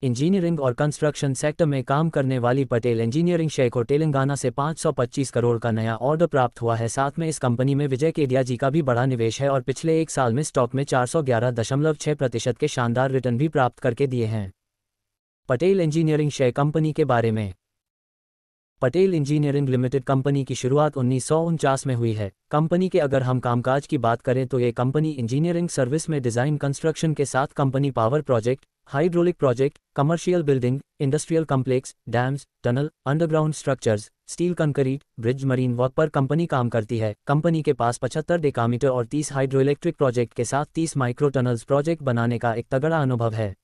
Engineering और construction sector में काम करने वाली पटेल इंजीनियरिंग शेयर को तेलंगाना से 525 करोड़ का नया ऑर्डर प्राप्त हुआ है। साथ में इस कंपनी में विजय केडिया जी का भी बड़ा निवेश है और पिछले एक साल में स्टॉक में 411.6% के शानदार रिटर्न भी प्राप्त करके दिए हैं। पटेल इंजीनियरिंग शेयर कंपनी के बारे में। पटेल इंजीनियरिंग लिमिटेड कंपनी की शुरुआत 1949 में हुई है। कंपनी के अगर हम कामकाज की बात करें तो ये कंपनी इंजीनियरिंग सर्विस में डिज़ाइन कंस्ट्रक्शन के साथ company power project, hydraulic project, commercial building, industrial complex, dams, tunnel, underground structures, steel concrete, bridge, marine work पर कंपनी काम करती है। कंपनी के पास 75 डेकामीटर और 30 हाइड्रोइलेक्ट्रिक प्रोजेक्ट के साथ 30 माइक्रो टनल्स प्रोजेक्ट बनाने का एक तगड़ा अनुभव है।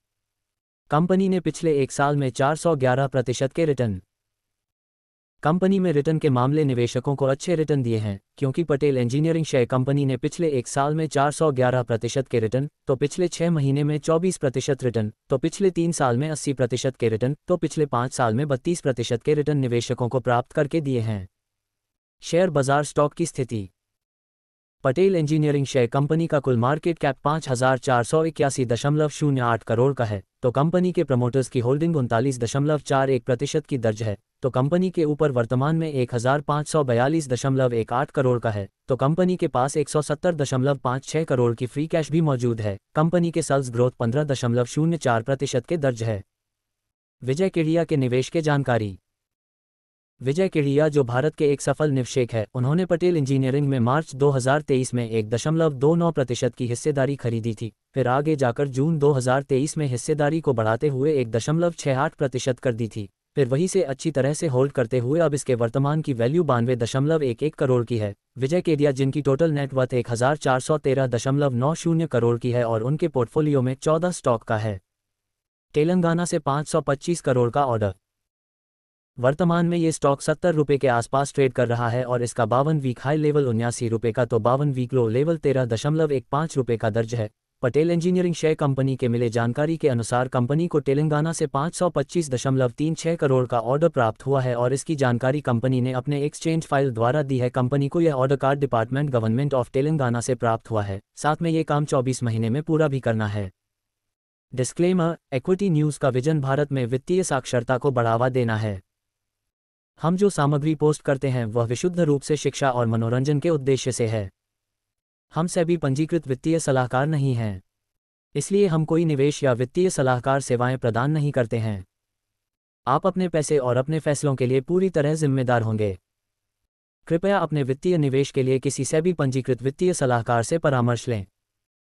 कंपनी ने पिछले एक साल में 411% के रिटर्न। कंपनी में रिटर्न के मामले निवेशकों को अच्छे रिटर्न दिए हैं, क्योंकि पटेल इंजीनियरिंग शेयर कंपनी ने पिछले एक साल में 411% के रिटर्न, तो पिछले 6 महीने में 24% रिटर्न, तो पिछले 3 साल में 80% के रिटर्न, तो पिछले 5 साल में 32% के रिटर्न निवेशकों को प्राप्त करके दिए हैं। शेयर बाजार स्टॉक की स्थिति। पटेल इंजीनियरिंग शेयर कंपनी का कुल मार्केट कैप 5481.08 करोड़ का है, तो कंपनी के प्रमोटर्स की होल्डिंग 39.41% की दर्ज है, तो कंपनी के ऊपर वर्तमान में 1542.18 करोड़ का है, तो कंपनी के पास 170.56 करोड़ की फ्री कैश भी मौजूद है। कंपनी के सेल्स ग्रोथ 15.04% के दर्ज है। विजय केडिया के निवेश के जानकारी। विजय केडिया जो भारत के एक सफल निवेशक है, उन्होंने पटेल इंजीनियरिंग में मार्च 2023 में 1.29% की हिस्सेदारी खरीदी थी। फिर आगे जाकर जून 2023 में हिस्सेदारी को बढ़ाते हुए 1.68% कर दी थी। फिर वहीं से अच्छी तरह से होल्ड करते हुए अब इसके वर्तमान की वैल्यू 92.11 करोड़ की है। विजय केडिया जिनकी टोटल नेटवर्थ 1413.90 करोड़ की है और उनके पोर्टफोलियो में 14 स्टॉक का है। तेलंगाना से 525 करोड़ का ऑर्डर। वर्तमान में ये स्टॉक 70 रुपये के आसपास ट्रेड कर रहा है और इसका 52 वीक हाई लेवल 79 रुपये का, तो 52 वीक लो लेवल 13.15 रुपये का दर्ज है। पटेल इंजीनियरिंग शेयर कंपनी के मिले जानकारी के अनुसार कंपनी को तेलंगाना से 525.36 करोड़ का ऑर्डर प्राप्त हुआ है और इसकी जानकारी कंपनी ने अपने एक्सचेंज फाइल द्वारा दी है। कंपनी को यह order card department government of Telangana से प्राप्त हुआ है। साथ में ये काम 24 महीने में पूरा भी करना है। डिस्क्लेमर, इक्विटी न्यूज़ का विजन भारत में वित्तीय साक्षरता को बढ़ावा देना है। हम जो सामग्री पोस्ट करते हैं वह विशुद्ध रूप से शिक्षा और मनोरंजन के उद्देश्य से है। हम सेबी पंजीकृत वित्तीय सलाहकार नहीं हैं, इसलिए हम कोई निवेश या वित्तीय सलाहकार सेवाएं प्रदान नहीं करते हैं। आप अपने पैसे और अपने फैसलों के लिए पूरी तरह जिम्मेदार होंगे। कृपया अपने वित्तीय निवेश के लिए किसी सेबी पंजीकृत वित्तीय सलाहकार से परामर्श लें।